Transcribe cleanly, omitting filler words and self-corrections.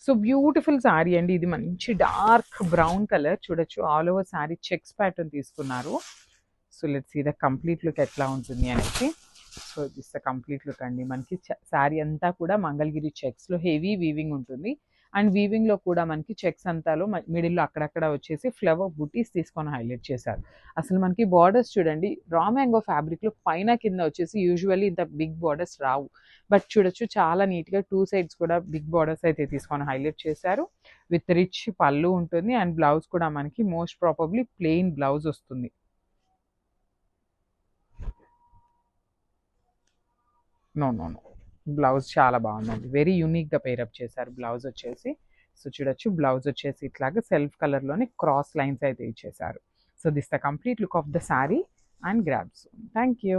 So beautiful sari అండి. ఇది మంచి డార్క్ బ్రౌన్ కలర్ చూడొచ్చు. All over sari checks pattern తీసుకున్నారు. So let's see the complete look ఎట్లా ఉంటుంది అనేసి. So this the complete look అండి. మనకి శారీ అంతా కూడా మంగళగిరి చెక్స్లో హెవీ వీవింగ్ ఉంటుంది. అండ్ వీవింగ్లో కూడా మనకి చెక్స్ అంతాలో మిడిల్లో అక్కడక్కడ వచ్చేసి ఫ్లవర్ బుటీస్ తీసుకొని హైలైట్ చేశారు. అసలు మనకి బార్డర్స్ చూడండి, రా మ్యాంగో ఫ్యాబ్రిక్లో పైన కింద వచ్చేసి యూజువల్లీ ఇంత బిగ్ బార్డర్స్ రావు. బట్ చూడొచ్చు చాలా నీట్గా 2 సైడ్స్ కూడా బిగ్ బార్డర్స్ అయితే తీసుకొని హైలైట్ చేశారు. విత్ రిచ్ పళ్ళు ఉంటుంది. అండ్ బ్లౌజ్ కూడా మనకి మోస్ట్ ప్రాబబ్లీ ప్లెయిన్ బ్లౌజ్ వస్తుంది. నో నో నో బ్లౌజ్ చాలా బాగుందండి. వెరీ యూనిక్గా పేరప్ చేశారు బ్లౌజ్ వచ్చేసి. సో చూడొచ్చు బ్లౌజ్ వచ్చేసి ఇట్లాగా సెల్ఫ్ కలర్లోనే క్రాస్ లైన్స్ అయితే ఇచ్చేసారు. So this the complete look of the sari and grabs. Thank you.